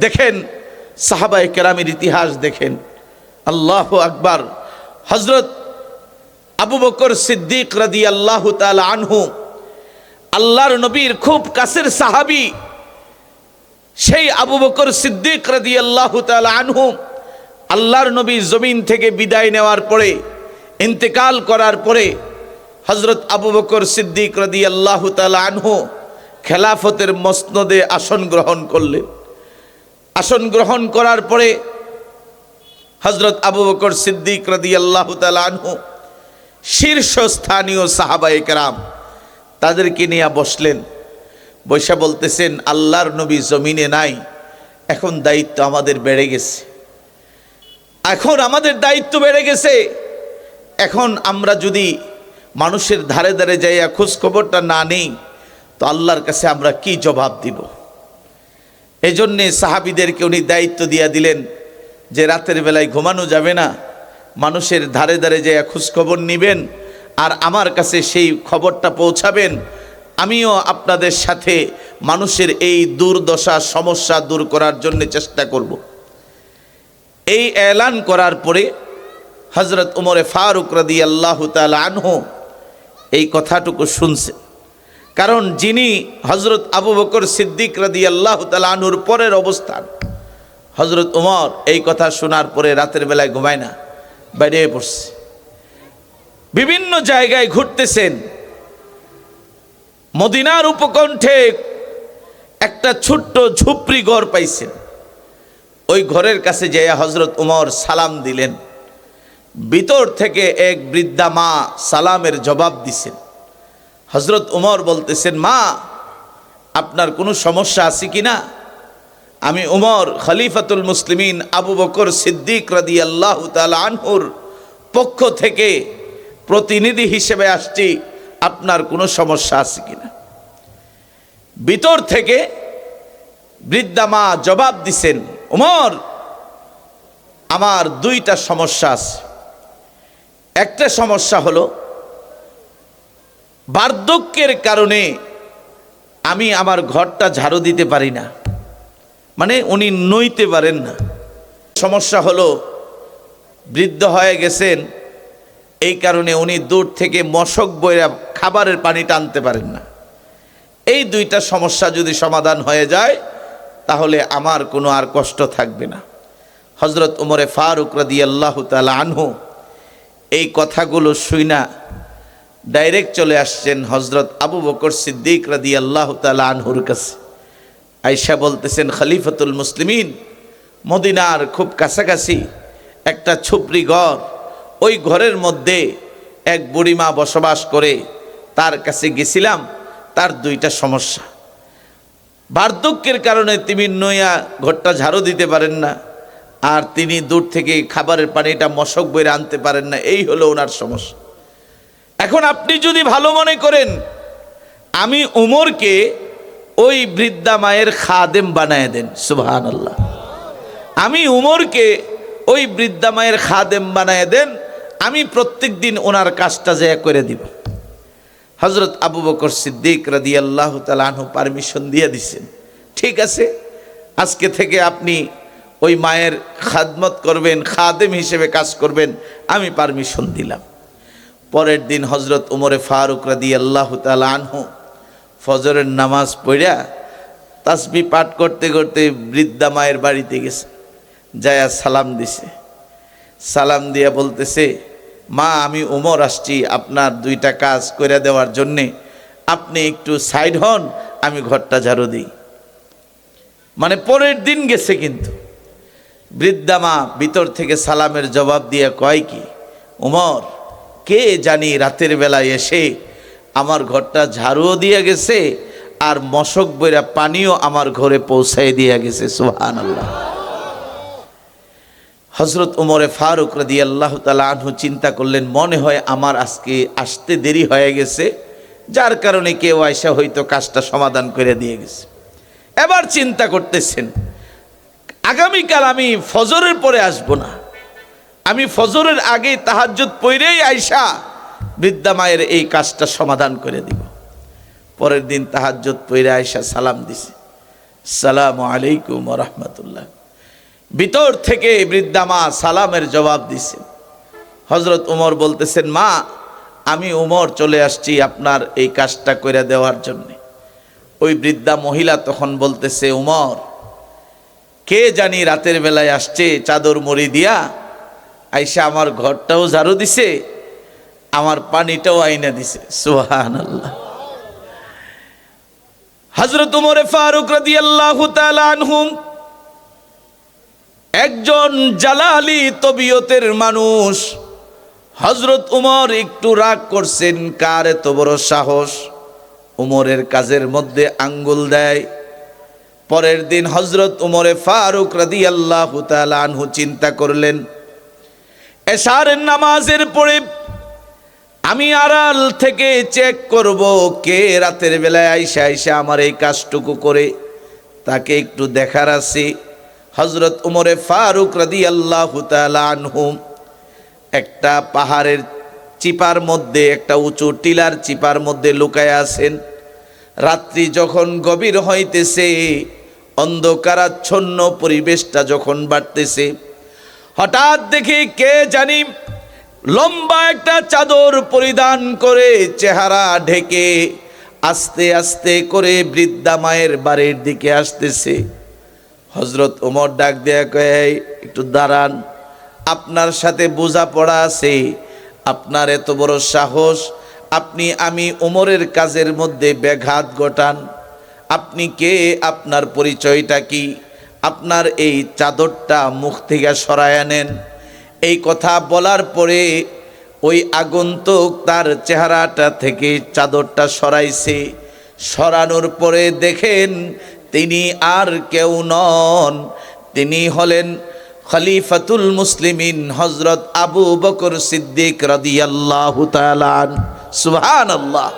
দেখেন সাহাবায়ে কেরামের ইতিহাস দেখেন, আল্লাহু আকবার। হযরত আবু বকর সিদ্দিক রাদিয়াল্লাহু তাআলা আনহু, আল্লাহর নবীর খুব কাছের সাহাবী, সেই আবু বকর সিদ্দিক রাদিয়াল্লাহু তাআলা আনহু আল্লাহর নবী জমিন থেকে বিদায় নেওয়ার পরে, ইন্তেকাল করার পরে হযরত আবু বকর সিদ্দিক রাদিয়াল্লাহু তাআলা আনহু খেলাফতের মসনদে আসন গ্রহণ করলেন। আসন গ্রহণ করার পরে হযরত আবু বকর সিদ্দিক রাদিয়াল্লাহু তাআলা আনহু শীর্ষস্থানীয় সাহাবায়ে কেরাম তাদেরকে নিয়ে বসলেন। বৈশা বলতেছেন, আল্লাহর নবী জমিনে নাই, এখন দায়িত্ব আমাদের বেড়ে গেছে, এখন আমাদের দায়িত্ব বেড়ে গেছে। এখন আমরা যদি মানুষের ধারে ধারে যাইয়া খোঁজ খবরটা না নেই তো আল্লাহর কাছে আমরা কি জবাব দিব? এই জন্যে সাহাবীদেরকে উনি দায়িত্ব দিয়া দিলেন যে রাতের বেলায় ঘুমানো যাবে না, মানুষের ধারে ধারে যাইয়া খোঁজ খবর নিবেন আর আমার কাছে সেই খবরটা পৌঁছাবেন। আমিও আপনাদের সাথে মানুষের এই দুর্দশা সমস্যা দূর করার জন্য চেষ্টা করব। এই এলান করার পরে হযরত উমরে ফারুক রাদিয়াল্লাহু তাআলা আনহু এই কথাটুকু শুনছেন। কারণ যিনি হযরত আবু বকর সিদ্দিক রাদিয়াল্লাহু তাআলা আনহুর পরের অবস্থান, হযরত উমর এই কথা শোনার পরে রাতের বেলায় ঘুমায় না, বেরিয়ে পড়ছে, বিভিন্ন জায়গায় ঘুরতেছেন। মদিনার উপকণ্ঠে একটা ছোট্ট ঝুপড়ি ঘর পাইছেন। ওই ঘরের কাছে যাইয়া হযরত উমর সালাম দিলেন। ভিতর থেকে এক বৃদ্ধা মা সালামের জবাব দিছেন। হযরত উমর বলতেছেন, মা আপনার কোনো সমস্যা আছে কিনা? আমি উমর খলিফাতুল মুসলিমিন আবু বকর সিদ্দিক রাদিয়াল্লাহু তাআলা আনহুর পক্ষ থেকে প্রতিনিধি হিসেবে আসছি, আপনার কোনো সমস্যা আছে কিনা? ভিতর থেকে বৃদ্ধা মা জবাব দিছেন, উমর আমার দুইটা সমস্যা আছে। একটা সমস্যা হলো বার্ধক্যের কারণে আমি আমার ঘরটা ঝাড়ু দিতে পারি না, মানে উনি নইতে পারেন না। সমস্যা হলো বৃদ্ধ হয়ে গেছেন, এই কারণে উনি দূর থেকে মশক বইরা খাবারের পানি টানতে পারেন না। এই দুইটা সমস্যা যদি সমাধান হয়ে যায় তাহলে আমার কোনো আর কষ্ট থাকবে না। হযরত উমরে ফারুক রাদিয়াল্লাহু তাআলা আনহু এই কথাগুলো শুইনা ডাইরেক্ট চলে আসছেন হযরত আবু বকর সিদ্দিক রাদিয়াল্লাহু তাআলা আনহুর কাছে। আয়েশা বলতেছেন, খলিফাতুল মুসলিমিন মদিনার খুব কাছাকাছি একটা ঝুপড়ি ঘর, ওই ঘরের মধ্যে এক বুড়িমা বসবাস করে, তার কাছে গেছিলাম, তার দুইটা সমস্যা। বার্ধক্যের কারণে তিনি নইয়া ঘরটা ঝাড়ু দিতে পারেন না, আর তিনি দূর থেকে খাবারের পানিটা মশক বইরে আনতে পারেন না, এই হলো ওনার সমস্যা। এখন আপনি যদি ভালো মনে করেন আমি উমরকে ওই বৃদ্ধা মায়ের খাদেম বানায় দেন, সুবহানাল্লাহ, আমি উমরকে ওই বৃদ্ধা মায়ের খাদেম বানায় দেন, আমি প্রত্যেক দিন ওনার কাজটা যায় করে দিব। হযরত আবু বকর সিদ্দিক রাদিয়াল্লাহু তাআলা আনহু পারমিশন দিয়ে দিছেন, ঠিক আছে আজকে থেকে আপনি ওই মায়ের খাদমত করবেন, খাদেম হিসেবে কাজ করবেন, আমি পারমিশন দিলাম। পরের দিন হযরত উমরে ফারুক রাদিয়াল্লাহু তাআলা আনহু ফজরের নামাজ পড়া তাসবিহ পাঠ করতে করতে বৃদ্ধা মায়ের বাড়িতে গেছে, যায়া সালাম দিছে। সালাম দিয়া বলতেছে, মা আমি উমর আসছি আপনার দুইটা কাজ করে দেওয়ার জন্যে, আপনি একটু সাইড হন, আমি ঘরটা ঝাড়ু দিই। মানে পরের দিন গেছে, কিন্তু বৃদ্ধা মা ভিতর থেকে সালামের জবাব দিয়ে কয় কি, উমর কে জানি রাতের বেলায় এসে আমার ঘরটা ঝাড়ুও দিয়ে গেছে আর মশক বইরা পানিও আমার ঘরে পৌঁছায় দিয়ে গেছে, সুবহানাল্লাহ। হযরত উমরে ফারুক রাদিয়াল্লাহু তাআলা আনহু চিন্তা করলেন, মনে হয় আমার আজকে আসতে দেরি হয়ে গেছে, যার কারণে কেউ আয়সা হয়তো কাজটা সমাধান করে দিয়ে গেছে। এবার চিন্তা করতেছেন, আগামীকাল আমি ফজরের পরে আসব না, আমি ফজরের আগে তাহাজ্জুদ পড়েই আয়সা বৃদ্ধা মায়ের এই কাজটা সমাধান করে দিব। পরের দিন তাহাজ্জুদ পড়ে আয়সা সালাম দিছে, আসসালামু আলাইকুম ওয়া রাহমাতুল্লাহ। ভিতর থেকে বৃদ্ধা মা সালামের জবাব দিছে। হযরত ওমর বলতেছেন, মা আমি ওমর চলে আসছি আপনার এই কাজটা করে দেওয়ার জন্য। ওই বৃদ্ধা মহিলা তখন বলতেছে, ওমর কে জানি রাতের বেলায় আসছে চাদর মুড়ি দিয়া, আইসা আমার ঘরটাও ঝাড়ু দিছে, আমার পানিটাও আইনা দিছে। সুবহানাল্লাহ। হযরত ওমর ফারুক রাদিয়াল্লাহু তাআলা আনহু একজন জালালি তবিয়তের মানুষ। হযরত ওমর একটু রাগ করছেন, কার এত বড় সাহস ওমরের কাজের মধ্যে আঙ্গুল দেয়। পরের দিন হযরত ওমর ফারুক রাদিয়াল্লাহু তাআলা আনহু চিন্তা করলেন, এশারের নামাজের পরে আমি আড়াল থেকে চেক করব কে রাতের বেলায় আইসা আইসা আমার এই কাজটুকু করে, তাকে একটু দেখার আছে। হযরত ওমর ফারুক রাদিয়াল্লাহু তাআলা আনহু একটা পাহাড়ের চিপার মধ্যে, একটা উঁচু টিলার চিপার মধ্যে লুকায় আছেন। রাত্রি যখন গভীর হইতেছে, অন্ধকারাচ্ছন্ন পরিবেশটা যখন বাড়তেছে, হঠাৎ দেখি কে জানি লম্বা একটা চাদর পরিধান করে চেহারা ঢেকে আস্তে আস্তে করে বৃদ্ধা মায়ের বাড়ির দিকে আসতেছে। হযরত ওমর ডাক দেয়া কয়, একটু দাঁড়ান, আপনার সাথে বোঝাপড়া আছে, আপনার এত বড় সাহস, আপনি আমি ওমরের কাজের মধ্যে ব্যাঘাত ঘটান। আপনি কে, আপনার পরিচয়টা কি, আপনার এই চাদরটা মুখ থেকে সরায় নেন। এই কথা বলার পরে ওই আগন্তুক তার চেহারাটা থেকে চাদরটা সরাইছে। সরানোর পরে দেখেন তিনি আর কেউ নন, তিনি হলেন খলিফাতুল মুসলিমিন হযরত আবু বকর সিদ্দিক রাদিয়াল্লাহু তাআলা আনহু। সুবহানাল্লাহ।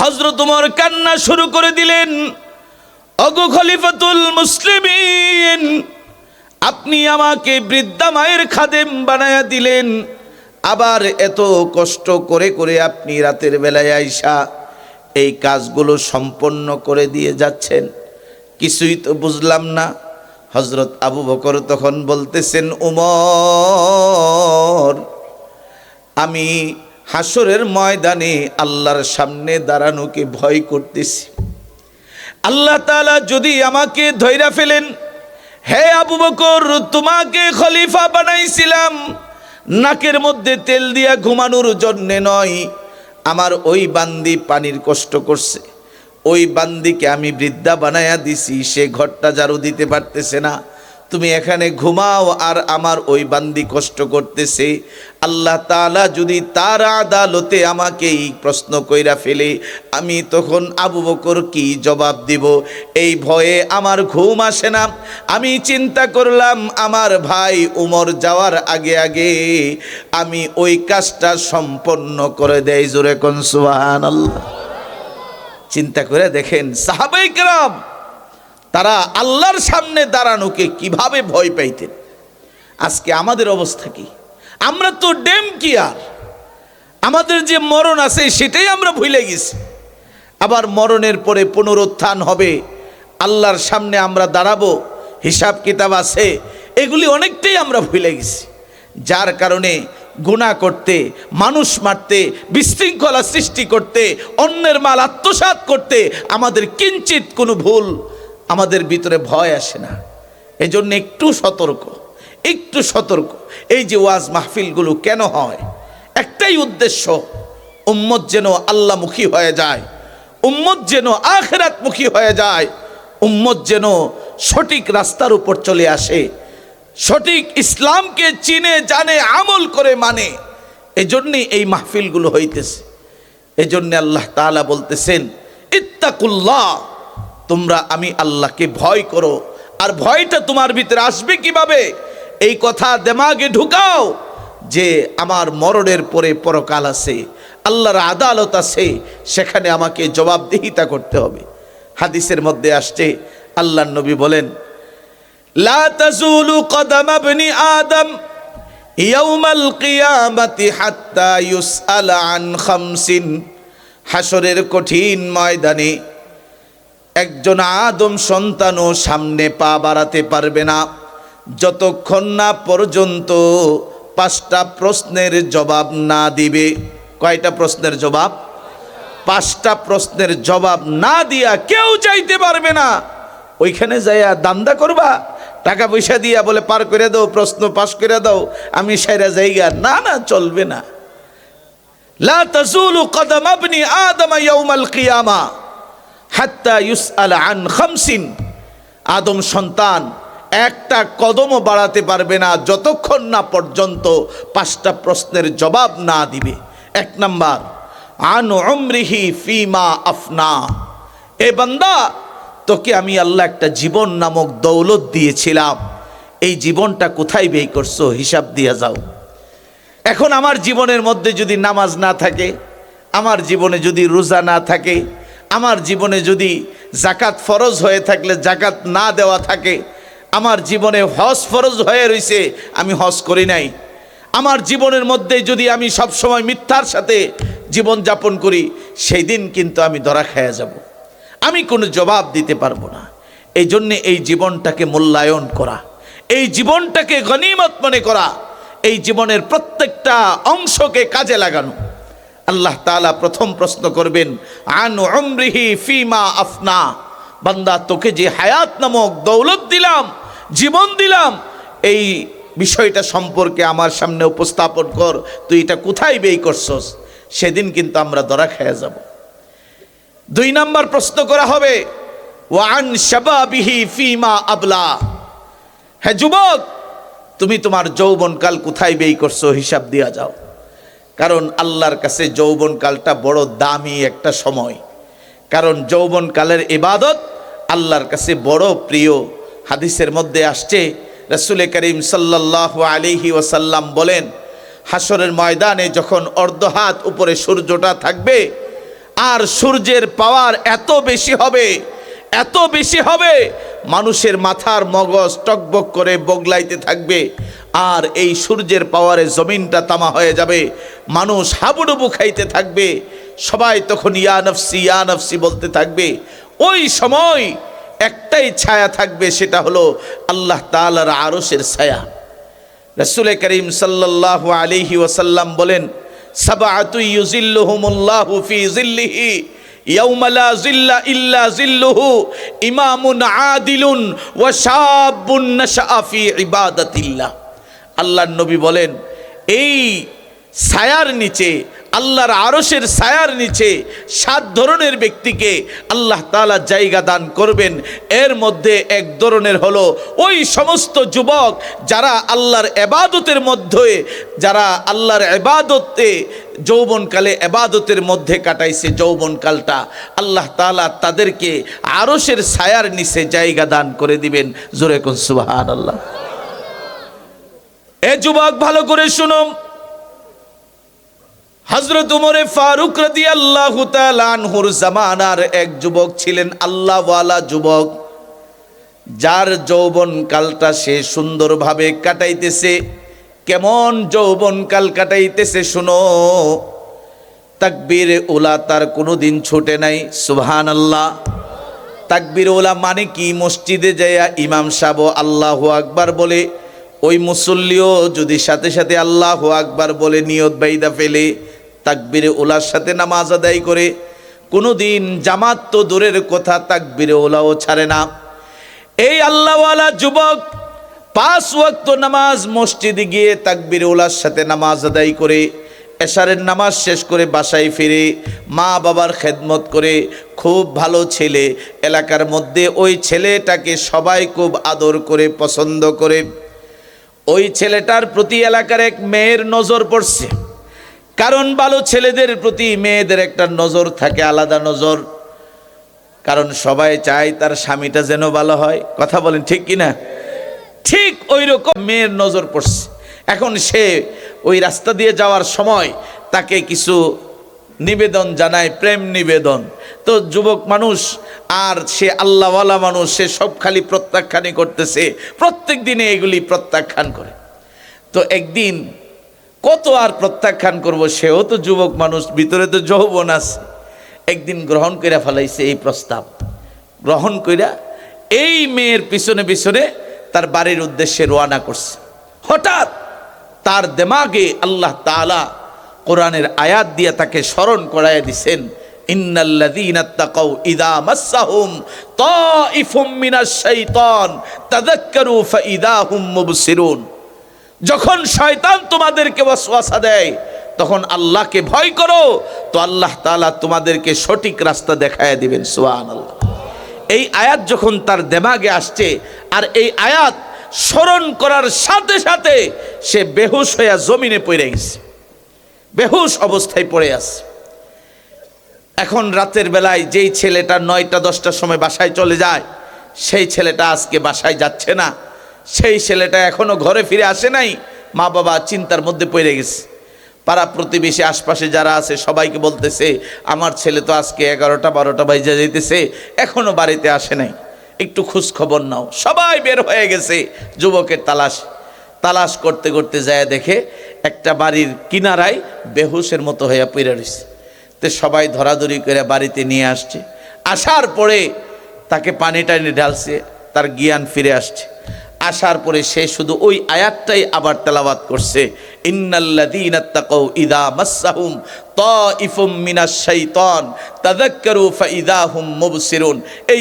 হযরত ওমর কান্না শুরু করে দিলেন, ওগো খলিফাতুল মুসলিমিন, আপনি আমাকে বৃদ্ধা মায়ের খাদেম বানায়া দিলেন, আবার এত কষ্ট করে করে আপনি রাতের বেলায় আইসা এই কাজগুলো সম্পন্ন করে দিয়ে যাচ্ছেন, কিছুই তো বুঝলাম না। হযরত আবু বকর তখন বলতেছেন, ওমর আমি হাসরের ময়দানে আল্লাহর সামনে দাঁড়ানোকে ভয় করতেছি। আল্লাহ তাআলা যদি আমাকে ধইরা ফেলেন, হে আবু বকর তোমাকে খলিফা বানাইছিলাম নাকের মধ্যে তেল দিয়া ঘুমানোর জন্যে নয়, আমার ওই বান্দি পানির কষ্ট করছে, ওই বান্দিকে আমি বৃদ্ধা বানায়া দিছি, সে ঘরটা ঝাড়ু দিতে পারতেছে না, তুমি এখানে ঘুমাও আর আমার ওই বান্দি কষ্ট করতেছে। আল্লাহ তাআলা যদি তার আদালতে আমাকে এই প্রশ্ন কইরা ফেলে, আমি তখন আবু বকর কি জবাব দিব? এই ভয়ে আমার ঘুম আসে না। আমি চিন্তা করলাম আমার ভাই উমর যাওয়ার আগে আগে আমি ওই কাজটা সম্পন্ন করে দেই। জোরে কোন সুবহানাল্লাহ। চিন্তা করে দেখেন সাহাবায়ে কেরাম তারা আল্লাহর সামনে দাঁড়ানোকে কিভাবে ভয় পাইতেন। আজকে আমাদের অবস্থা কি? আমরা তো ডেম কি, আর আমাদের যে মরণ আছে সেটাই আমরা ভুলে গেছি। আবার মরণের পরে পুনরুত্থান হবে, আল্লাহর সামনে আমরা দাঁড়াবো, হিসাব কিতাব আছে, এগুলি অনেকটাই আমরা ভুলে গেছি। যার কারণে গুনাহ করতে, মানুষ মারতে, বিশৃঙ্খলা সৃষ্টি করতে, অন্যের মাল আত্মসাৎ করতে আমাদের কিঞ্চিত কোনো ভুল আমাদের ভিতরে ভয় আসে না। এজন্য একটু সতর্ক, একটু সতর্ক। এই যে ওয়াজ মাহফিলগুলো কেন হয়? একটাই উদ্দেশ্য, উম্মত যেন আল্লাহমুখী হয়ে যায়, উম্মত যেন আখিরাতমুখী হয়ে যায়, উম্মত যেন সঠিক রাস্তার উপর চলে আসে, সঠিক ইসলামকে চিনে জানে আমল করে মানে। এজন্যই এই মাহফিলগুলো হইতেছে। এজন্য আল্লাহ তাআলা বলতেছেন, ইত্তাকুল্লাহ, তোমরা আমি আল্লাহকে ভয় করো। আর ভয়টা তোমার ভিতরে আসবে কিভাবে? এই কথা দিমাগে ঢুকাও যে আমার মরণের পরে পরকাল আছে, আল্লাহর আদালত আছে, সেখানে আমাকে জবাবদিহিতা করতে হবে। হাদিসের মধ্যে আসছে, আল্লাহর নবী বলেন, লা তাজুলু কদম ইবনি আদম ইয়াউমাল কিয়ামাতি হাত্তা ইউসআলা আন খামসিন। হাসরের কঠিন ময়দানে একজন আদম সন্তানও সামনে পা বাড়াতে পারবে না যতক্ষণ না পর্যন্ত 5টা প্রশ্নের জবাব না দিবে। কয়টা প্রশ্নের জবাব? 5টা প্রশ্নের জবাব না দিয়া কেউ যাইতে পারবে না। ওইখানে যাইয়া দান্দা করবা, টাকা পয়সা দিয়া বলে পার করে দাও, প্রশ্ন পাস করে দাও, আমি সাইরা যাইগা, না না, চলবে না। লা তাজুলু কদম ইবনি আদম ইয়াউমাল কিয়ামা হাত্তা ইউসআল আন খামসিন। আদম সন্তান একটা কদমও বাড়াতে পারবে না যতক্ষণ না পর্যন্ত 5টা প্রশ্নের জবাব না দিবে। 1 নাম্বার, আন উমরিহি ফিমা আফনা। এ বান্দা, তোকে আমি আল্লাহ একটা জীবন নামক দৌলত দিয়েছিলাম, এই জীবনটা কোথায় ব্যয় করছো হিসাব দিয়ে যাও। এখন আমার জীবনের মধ্যে যদি নামাজ না থাকে, আমার জীবনে যদি রোজা না থাকে, আমার জীবনে যদি জাকাত ফরজ হয়ে থাকলে জাকাত না দেওয়া থাকে, আমার জীবনে হজ ফরজ হয়ে রয়েছে আমি হজ করি নাই, আমার জীবনের মধ্যে যদি আমি সব সময় মিথ্যার সাথে জীবন যাপন করি, সেই দিন কিন্তু আমি ধরা খেয়ে যাব, আমি কোনো জবাব দিতে পারবো না। এই জন্যে এই জীবনটাকে মূল্যায়ন করা, এই জীবনটাকে গনিমত মনে করা, এই জীবনের প্রত্যেকটা অংশকে কাজে লাগানো। আল্লাহ তাআলা প্রথম প্রশ্ন করবেন, আন উমরিহি ফিমা আফনা। বান্দা, তোকে যে হায়াত নামক দৌলত দিলাম, জীবন দিলাম, এই বিষয়টা সম্পর্কে আমার সামনে উপস্থাপন কর, তুই এটা কোথায় ব্যয় করছস। সেদিন কিন্তু আমরা ধরা খেয়ে যাব। 2 নাম্বার প্রশ্ন করা হবে, ওয়া আন শাবাবিহি ফিমা আবলা। হে যুবক, তুমি তোমার যৌবনকাল কোথায় ব্যয় করছো হিসাব দিয়া যাও। কারণ আল্লাহর কাছে যৌবনকালটা বড় দামি একটা সময়, কারণ যৌবনকালের ইবাদত আল্লাহর কাছে বড় প্রিয়। হাদিসের মধ্যে আসছে, রাসূল করিম সাল্লাল্লাহু আলাইহি ওয়াসাল্লাম বলেন, হাসরের ময়দানে যখন অর্ধ হাত উপরে সূর্যটা থাকবে, আর সূর্যের পাওয়ার এত বেশি হবে, এত বেশি হবে, মানুষের মাথার মগজ টকবক করে বগলাইতে থাকবে, আর এই সূর্যের পাওয়ারে জমিনটা তামা হয়ে যাবে, মানুষ হাবুডুবু খাইতে থাকবে, সবাই তখন ইয়া নফসি ইয়া নফসি বলতে থাকবে। ওই সময় একটাই ছায়া থাকবে, সেটা হলো আল্লাহ তাআলার আরশের ছায়া। রাসূল করিম সাল্লাল্লাহু আলাইহি ওয়াসাল্লাম বলেন, সাবআতু ইউজিল্লুহুমুল্লাহু ফি জিল্লিহি ইয়াউমা লা জিল্লা ইল্লা জিল্লুহু, ইমামুন আদিলুন ওয়া শাবুন নাশআ ফি ইবাদাতিল্লাহ। আল্লাহর নবী বলেন, এই ছায়ার নিচে, আল্লাহর আরশের ছায়ার নিচে 7 ধরনের ব্যক্তিকে আল্লাহ তাআলা জায়গা দান করবেন। এর মধ্যে এক ধরনের হলো ওই সমস্ত যুবক যারা আল্লাহর ইবাদতের মধ্যে, যারা আল্লাহর ইবাদতে যৌবনকালে ইবাদতের মধ্যে কাটাইছে যৌবনকালটা, আল্লাহ তাআলা তাদেরকে আরশের ছায়ার নিচে জায়গা দান করে দিবেন। জোরে কোন সুবহানাল্লাহ। এ যুবক, ভালো করে শুনুন, হযরত উমরে ফারুক রাদিয়াল্লাহু তাআলা আনহুর জামানার এক যুবক ছিলেন, আল্লাহওয়ালা যুবক, যার যৌবনকালটা সে সুন্দরভাবে কাটাইতেছে। কেমন যৌবনকাল কাটাইতেছে শুনো, তাকবীরে উলা তার কোনোদিন ছুটে নাই। সুবহানাল্লাহ। তাকবীরে উলা মানে কি? মসজিদে যাইয়া ইমাম সাহেব আল্লাহু আকবার বলে, ওই মুসল্লিও যদি সাথে সাথে আল্লাহু আকবার বলে নিয়ত বাইদা ফেলে তাকবীরে উলার সাথে নামাজ আদায় করে, কোনোদিন জামাত তো দূরের কথা, তাকবীরে উলাও ছাড়ে না। এই আল্লাহওয়ালা যুবক 5 ওয়াক্ত নামাজ মসজিদে গিয়ে তাকবীরে উলার সাথে নামাজ আদায় করে, এশারের নামাজ শেষ করে বাসায় ফিরে মা বাবার খেদমত করে, খুব ভালো ছেলে, এলাকার মধ্যে ওই ছেলেটাকে সবাই খুব আদর করে পছন্দ করে। ওই ছেলেটার প্রতি এলাকার এক মেয়ের নজর পড়ছে, কারণ ভালো ছেলেদের প্রতি মেয়েদের একটা নজর থাকে, আলাদা নজর, কারণ সবাই চায় তার স্বামীটা যেন ভালো হয়। কথা বলেন ঠিক কিনা? ঠিক ওই রকম মেয়ের নজর পড়ছে। এখন সে ওই রাস্তা দিয়ে যাওয়ার সময় তাকে কিছু নিবেদন জানায়, প্রেম নিবেদন। তো যুবক মানুষ আর সে আল্লাহওয়ালা মানুষ, সে সব খালি প্রত্যাখ্যানই করতেছে, প্রত্যেক দিনে এগুলি প্রত্যাখ্যান করে। তো একদিন কত আর প্রত্যাখ্যান করব, সেও তো যুবক মানুষ, ভিতরে তো যৌবন আছে। একদিন গ্রহণ করে ফেলাইছে এই প্রস্তাব, গ্রহণ কইরা এই মেয়ের পিছনে পিছনে তার বাড়ির উদ্দেশ্যে রওনা করছে। হঠাৎ তার দিমাগে আল্লাহ তাআলা কোরআনের আয়াত দিয়ে তাকে স্মরণ করায় দিছেন, ইন্নাল্লাযীনা তাকাউ ইযা মাসসাহুম তাইফুম মিনাশ শাইতান তাযাক্কারু ফাইযা হুম মুবসিরুন। যখন শয়তান তোমাদেরকে ওয়াসওয়াসা দেয় তখন আল্লাহকে ভয় করো, তো আল্লাহ তাআলা তোমাদেরকে সঠিক রাস্তা দেখায় দিবেন। সুবহানাল্লাহ। এই আয়াত যখন তার দিমাগে আসছে আর এই আয়াত স্মরণ করার সাথে সাথে সে বেহুশ হয়ে জমিনে পড়ে গেছে, বেহুশ অবস্থায় পড়ে আছে। এখন রাতের বেলায় যেই ছেলেটা 9টা 10টার সময় বাসায় চলে যায়, সেই ছেলেটা আজকে বাসায় যাচ্ছে না, সেই ছেলেটা এখনো ঘরে ফিরে আসে নাই। মা বাবা চিন্তার মধ্যে পড়ে গেছে। পাড়া প্রতিবেশী আশপাশে যারা আছে সবাইকে বলতেছে, আমার ছেলে তো আজকে 11টা 12টা বাজে যাইতেছে, এখনো বাড়িতে আসে নাই, একটু খোঁজ খবর নাও। সবাই বের হয়ে গেছে যুবকের তালাশ করতে করতে যায় দেখে একটা বাড়ির কিনারায় বেহুশের মতো হয়ে পড়ে রয়েছে। তো সবাই ধরাধরি করে বাড়িতে নিয়ে আসছে। আসার পরে তাকে পানি টানি ঢালছে, তার জ্ঞান ফিরে আসছে। আসার পরে সে শুধু ওই আয়াতটাই আবার তেলাওয়াত করছে, ইন্নাল্লাযীনা তাকাউ ইযা মাসসাহুম তাইফুম মিনাশ শাইতান তাযাক্কারু ফাইযা হুম মুবসিরুন। এই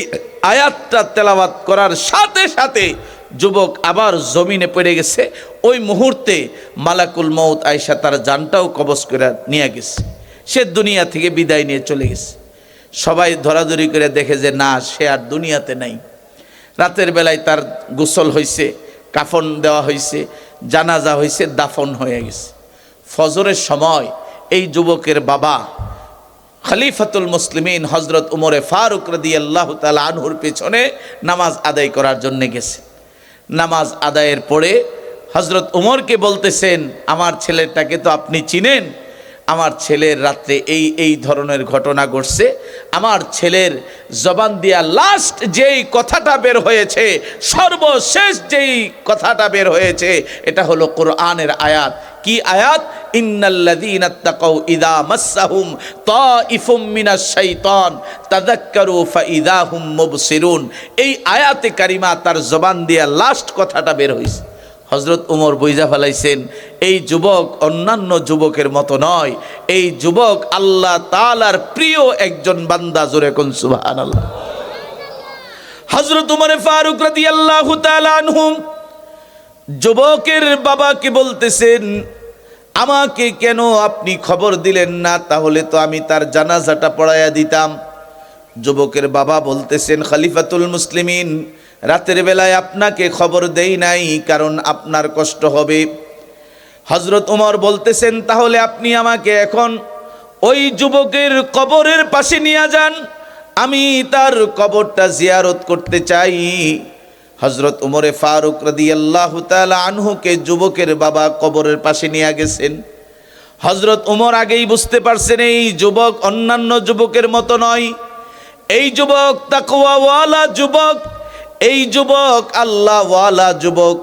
আয়াতটা তেলাওয়াত করার সাথে সাথে যুবক আবার জমিনে পড়ে গেছে। ওই মুহূর্তে মালাকুল মউত আয়েশা তার জানটাও কবজ করে নিয়ে গেছে, সে দুনিয়া থেকে বিদায় নিয়ে চলে গেছে। সবাই ধরাধরি করে দেখে যে না, সে আর দুনিয়াতে নাই। রাতের বেলায় তার গোসল হয়েছে, কাফন দেওয়া হয়েছে, জানাজা হয়েছে, দাফন হয়ে গেছে। ফজরের সময় এই যুবকের বাবা খলিফাতুল মুসলিমিন হযরত উমরে ফারুক রাদিয়াল্লাহু তাআলা আনহুর পেছনে নামাজ আদায় করার জন্য গেছে। নামাজ আদায়ের পরে হযরত উমরকে বলতেছেন, আমার ছেলেটাকে তো আপনি চিনেন, আমার ছেলের রাত্রে এই ধরনের ঘটনা ঘটছে। আমার ছেলের জবান দিয়া লাস্ট যেই কথাটা বের হয়েছে, সর্বশেষ যেই কথাটা বের হয়েছে, এটা হলো কোরআনের আয়াত। কি আয়াত? ইন্নাল্লাযীনা তাকাউ ইযা মাসসাহুম তাইফুম মিনাশ শাইতান তাযাক্কারু ফাইযা হুম মুবসিরুন। এই আয়াতে কারিমা তার জবান দিয়া লাস্ট কথাটা বের হয়েছে। হযরত উমর বুঝা ফেলাইছেন, এই যুবক অন্যান্য যুবকের মতো নয়, এই যুবক আল্লাহ তাআলার প্রিয় একজন বান্দা। জোরে কোন সুবহানাল্লাহ। হযরত উমর ফারুক রাদিয়াল্লাহু তাআলা আনহু যুবকের বাবাকে বলতেছেন, আমাকে কেন আপনি খবর দিলেন না? তাহলে তো আমি তার জানাজাটা পড়াইয়া দিতাম। যুবকের বাবা বলতেছেন, খলিফাতুল মুসলিমিন, রাতের বেলায় আপনাকে খবর দেই নাই, কারণ আপনার কষ্ট হবে। হযরত উমর বলতেছেন, তাহলে আপনি আমাকে এখন ওই যুবকের কবরের পাশে নিয়ে যান, আমি তার কবরটা জিয়ারত করতে চাই। হযরত উমরে ফারুক রাদিয়াল্লাহু তাআলা আনহুকে যুবকের বাবা কবরের পাশে নিয়ে গেছেন। হযরত উমর আগেই বুঝতে পারছেন এই যুবক অন্যান্য যুবকের মতো নয়, এই যুবক তাকওয়াওয়ালা যুবক, এই যুবক আল্লাহওয়ালা যুবক।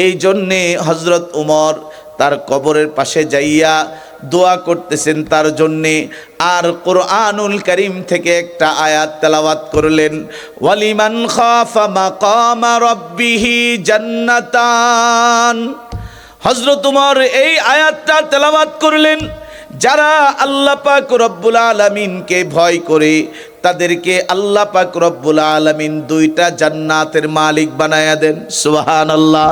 এই জন্যে হযরত উমর তার কবরের পাশে যাইয়া দোয়া করতেছেন তার জন্যে। আর কোরআনুল কারীম থেকে একটা আয়াত তেলাওয়াত করলেন, ওয়ালিমান খাফা মাকামা রাব্বিহি জান্নাতান। হযরত উমর এই আয়াতটা তেলাওয়াত করলেন। যারা আল্লাহ পাক রব্বুল আলামিনকে ভয় করে তাদেরকে আল্লাহ পাক রব্বুল আলামিন 2টা জান্নাতের মালিক বানায়া দেন। সুবহানাল্লাহ।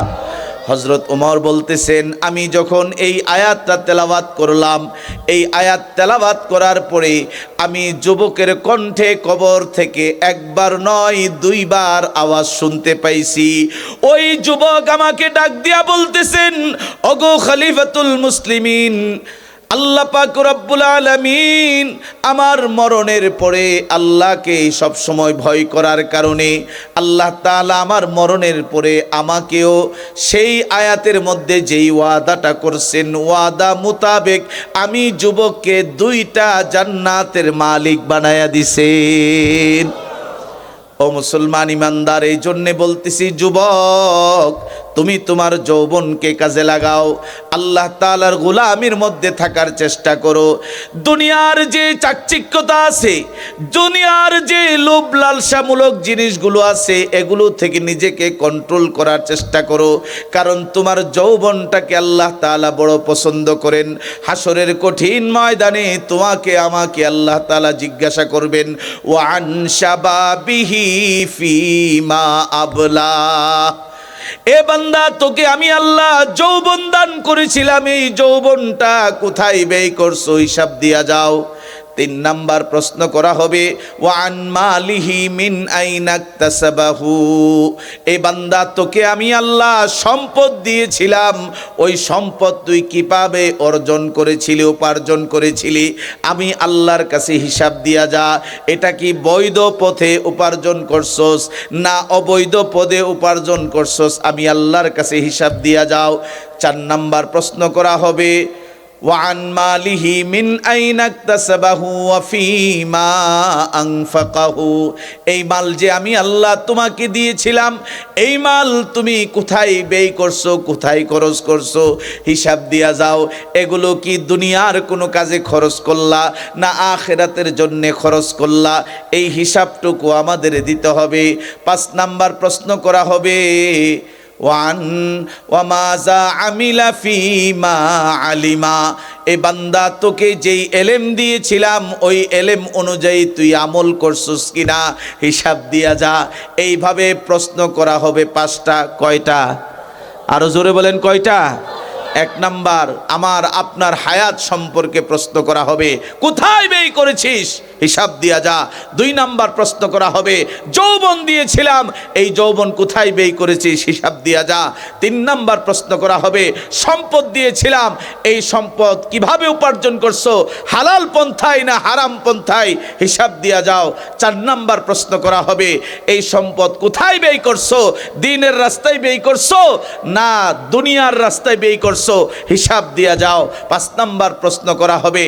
হযরত উমর বলতেছেন, আমি যখন এই আয়াতটা তেলাওয়াত করলাম, এই আয়াত তেলাওয়াত করার পরে আমি যুবকের কণ্ঠে কবর থেকে একবার নয় 2বার আওয়াজ শুনতে পাইছি। ওই যুবক আমাকে ডাক দিয়া বলতেছেন, ওগো খলিফাতুল মুসলিমিন, আল্লাহ পাক রব্বুল আলামিন আমার মরণের পরে আল্লাহকে সব সময় ভয় করার কারণে আল্লাহ তাআলা আমার মরণের পরে আমাকেও সেই আয়াতের মধ্যে যেই ওয়াদাটা করছেন, ওয়াদা মোতাবেক আমি যুবককে 2টা জান্নাতের মালিক বানায়া দিছেন। ও মুসলমান ইমানদার, এই জন্যে বলতেছি যুবক, তুমি তোমার যৌবনকে কাজে লাগাও, আল্লাহ তাআলার গোলামির মধ্যে থাকার চেষ্টা করো। দুনিয়ার যে চাকচিক্যতা আছে, দুনিয়ার যে লোভ লালসামূলক জিনিসগুলো আছে, এগুলো থেকে নিজেকে কন্ট্রোল করার চেষ্টা করো, কারণ তোমার যৌবনটাকে আল্লাহ তাআলা বড় পছন্দ করেন। হাসরের কঠিন ময়দানে তোমাকে আমাকে আল্লাহ তাআলা জিজ্ঞাসা করবেন, ওয়ান শাবাবিহি ফিমা আবলা। এ বান্দা, তোকে আমি আল্লাহ যৌবন দান করেছিলাম, এই যৌবনটা কোথায় ব্যয় করছো, হিসাব দিয়া যাও। 3 নাম্বার প্রশ্ন করা হবে, ওয়ান মালিহি মিন আইনা ইকতাসাবাহু। এই বান্দা, তোকে আমি আল্লাহ সম্পদ দিয়েছিলাম, ওই সম্পদ তুই কিভাবে অর্জন করেছিলি, উপার্জন করেছিলি, আমি আল্লাহর কাছে হিসাব দিয়া যা। এটা কি বৈধ পথে উপার্জন করছস না অবৈধ পদে উপার্জন করছস, আমি আল্লাহর কাছে হিসাব দিয়া যাও। 4 নাম্বার প্রশ্ন করা হবে, ওয়ান মালিহি মিন আইনা ইকতাসাবাহু ওয়া ফীমা আনফাকাহু। এই মাল যে আমি আল্লাহ তোমাকে দিয়েছিলাম, এই মাল তুমি কোথায় ব্যয় করছো, কোথায় খরচ করছো, হিসাব দিয়া যাও। এগুলো কি দুনিয়ার কোনো কাজে খরচ করলা না আখিরাতের জন্য খরচ করলা, এই হিসাবটুকু আমাদের দিতে হবে। 5 নাম্বার প্রশ্ন করা হবে, ওয়ামাযা আমিলা ফীমা আলিমা। এ বান্দা, তোকে যেই এলেম দিয়েছিলাম, ওই এলেম অনুযায়ী তুই আমল করছিস কিনা, হিসাব দিয়া যা। এইভাবে প্রশ্ন করা হবে 5টা। কয়টা? আরো জোরে বলেন, কয়টা? 1 নাম্বার, আমার আপনার হায়াত সম্পর্কে প্রশ্ন করা হবে, কোথায় ব্যয় করেছিস, হিসাব দিয়া যা। 2 নাম্বার প্রশ্ন করা হবে, যৌবন দিয়েছিলাম, এই যৌবন কোথায় ব্যয় করেছিস, হিসাব দিয়া যা। 3 নাম্বার প্রশ্ন করা হবে, সম্পদ দিয়েছিলাম, এই সম্পদ কিভাবে উপার্জন করছো, হালাল পন্থায় না হারাম পন্থায়, হিসাব দিয়া যাও। 4 নাম্বার প্রশ্ন করা হবে, এই সম্পদ কোথায় ব্যয় করছো, দ্বীনের রাস্তায় ব্যয় করছো না দুনিয়ার রাস্তায় ব্যয় করছো, হিসাব দিয়া যাও। 5 নাম্বার প্রশ্ন করা হবে,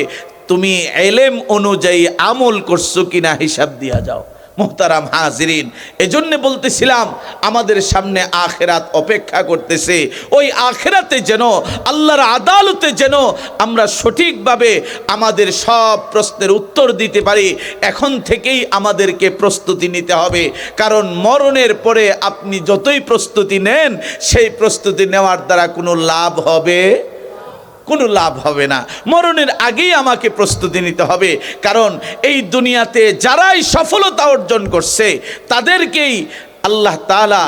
তুমি এলেম অনুযায়ী আমল করছো কিনা, হিসাব দিয়া যাও। মুহতারাম হাজিরিন, এজন্য বলতেছিলাম আমাদের সামনে আখিরাত অপেক্ষা করতেছে। ওই আখিরাতে যেন, আল্লাহর আদালতে যেন আমরা সঠিকভাবে আমাদের সব প্রশ্নের উত্তর দিতে পারি, এখন থেকেই আমাদেরকে প্রস্তুতি নিতে হবে। কারণ মরণের পরে আপনি যতই প্রস্তুতি নেন, সেই প্রস্তুতি নেওয়ার দ্বারা কোনো লাভ হবে, কোনো লাভ হবে না। মরণের আগেই আমাকে প্রস্তুতি নিতে হবে, কারণ এই দুনিয়াতে যারাই সফলতা অর্জন করছে, তাদেরকেই আল্লাহ তাআলা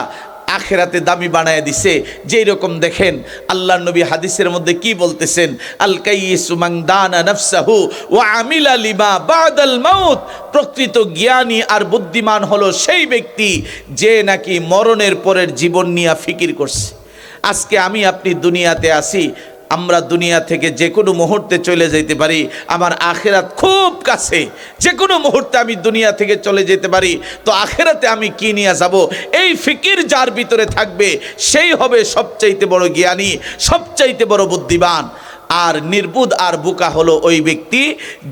আখিরাতে দামি বানায় দিছে। যেই রকম দেখেন আল্লাহর নবী হাদিসের মধ্যে কি বলতেছেন, আল কাইয়িসু মান দানা নাফসাহু ওয়া আমিলা লিমা বাদাল মাউত। প্রকৃত জ্ঞানী আর বুদ্ধিমান হলো সেই ব্যক্তি যে নাকি মরণের পরের জীবন নিয়ে ফিকির করছে। আজকে আমি আপনি দুনিয়াতে আসি, আমরা দুনিয়া থেকে যে কোনো মুহূর্তে চলে যেতে পারি, আমার আখিরাত খুব কাছে, যে কোনো মুহূর্তে আমি দুনিয়া থেকে চলে যেতে পারি। তো আখিরাতে আমি কি নিয়ে যাব, এই ফিকির যার ভিতরে থাকবে, সেই হবে সবচাইতে বড় জ্ঞানী, সবচাইতে বড় বুদ্ধিমান। আর নির্বুধ আর বোকা হলো ওই ব্যক্তি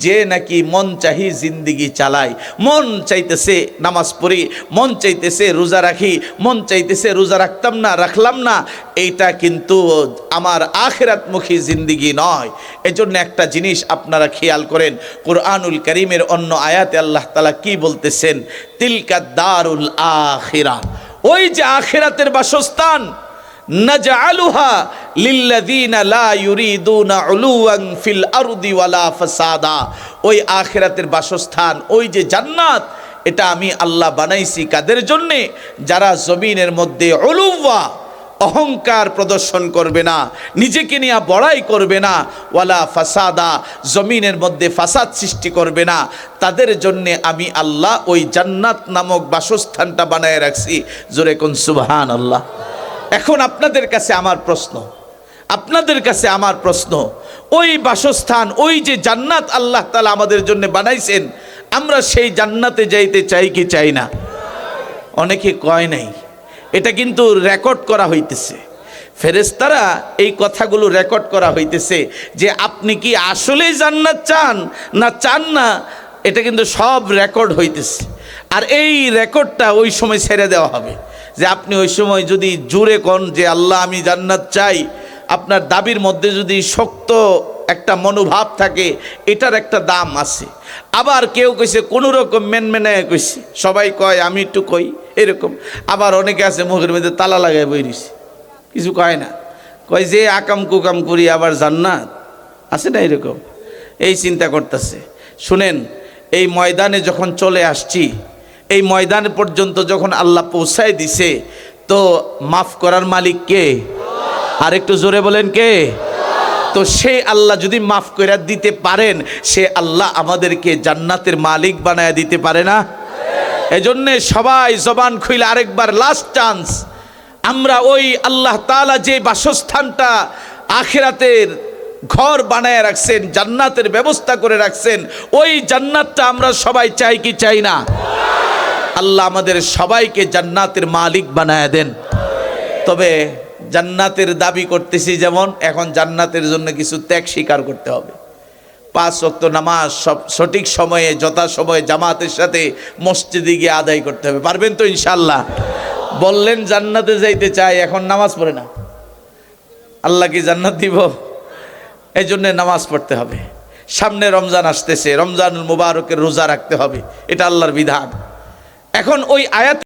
যে নাকি মন চাহি জিন্দিগি চালায়। মন চাইতেছে নামাজ পড়ি, মন চাইতেছে রোজা রাখি, মন চাইতেছে রোজা রাখতাম না, রাখলাম না। এইটা কিন্তু আমার আখিরাতমুখী জিন্দিগি নয়। এজন্য একটা জিনিস আপনারা খেয়াল করেন, কুরআনুল কারীমের অন্য আয়াতে আল্লাহ তাআলা কি বলতেছেন, তিলকা দারুল আখিরা। ওই যে আখিরাতের বাসস্থান, নাজআলুহা লিল্লাযিনা লা ইউরিদুনা উলুওয়ান ফিল আরদি ওয়ালা ফাসাদা। ওই আখিরাতের বাসস্থান, ওই যে জান্নাত, এটা আমি আল্লাহ বানাইছি কাদের জন্যে, যারা জমিনের মধ্যে উলুওয়া অহংকার প্রদর্শন করবে না, নিজেকে নিয়ে বড়াই করবে না, ওয়ালা ফাসাদা জমিনের মধ্যে ফাসাদ সৃষ্টি করবে না, তাদের জন্যে আমি আল্লাহ ওই জান্নাত নামক বাসস্থানটা বানায় রাখছি। জোরে কোন সুবহানাল্লাহ। এখন আপনাদের কাছে আমার প্রশ্ন, আপনাদের কাছে আমার প্রশ্ন, ওই বাসস্থান, ওই যে জান্নাত আল্লাহ তাআলা আমাদের জন্য বানাইছেন, আমরা সেই জান্নাতে যাইতে চাই কি চাই না? অনেকে কয় নাই। এটা কিন্তু রেকর্ড করা হইতেছে, ফেরেশতারা এই কথাগুলো রেকর্ড করা হইতেছে যে আপনি কি আসলেই জান্নাত চান না চান না, এটা কিন্তু সব রেকর্ড হইতেছে। আর এই রেকর্ডটা ওই সময় ছেড়ে দেওয়া হবে, যে আপনি ওই সময় যদি জোরে কোন যে আল্লাহ আমি জান্নাত চাই, আপনার দাবির মধ্যে যদি শক্ত একটা মনোভাব থাকে, এটার একটা দাম আছে। আবার কেউ কইছে কোনো রকম মেনমেনে কইছে, সবাই কয় আমি একটু কই এরকম। আবার অনেকে আছে মুখের মধ্যে তালা লাগায় বই রইছে, কিছু কয় না, কয় যে আকাম কুকাম করি আবার জান্নাত আছে না, এরকম এই চিন্তা করতেছে। শুনেন, এই ময়দানে যখন চলে আসছি, এই ময়দান পর্যন্ত যখন আল্লাহ পৌঁছায় দিছে, তো মাফ করার মালিক কে? আর একটু জোরে বলেন কে? তো সেই আল্লাহ যদি মাফ করে দিতে পারেন, সে আল্লাহ আমাদেরকে জান্নাতের মালিক বানায় দিতে পারে না? এজন্য সবাই জবান খুইলে আরেকবার লাস্ট চান্স, আমরা ওই আল্লাহ তাআলা যে বাসস্থানটা আখিরাতের ঘর বানায় রাখছেন, জান্নাতের ব্যবস্থা করে রাখছেন, ওই জান্নাতটা আমরা সবাই চাই কি চাই না? আল্লাহ আমাদের সবাইকে জান্নাতের মালিক বানায় দেন। তবে জান্নাতের দাবি করতেছি যেমন, এখন জান্নাতের জন্য কিছু ত্যাগ স্বীকার করতে হবে। 5 ওয়াক্ত নামাজ সব সঠিক সময়ে যথাসময়ে জামাতের সাথে মসজিদে গিয়ে আদায় করতে হবে। পারবেন তো ইনশাআল্লাহ? বললেন জান্নাতে যাইতে চাই, এখন নামাজ পড়ে না, আল্লাহ কি জান্নাত দিব? এই জন্য নামাজ পড়তে হবে। সামনে রমজান আসতেছে, রমজানুল মুবারকের রোজা রাখতে হবে, এটা আল্লাহর বিধান। এখন ওই আয়াত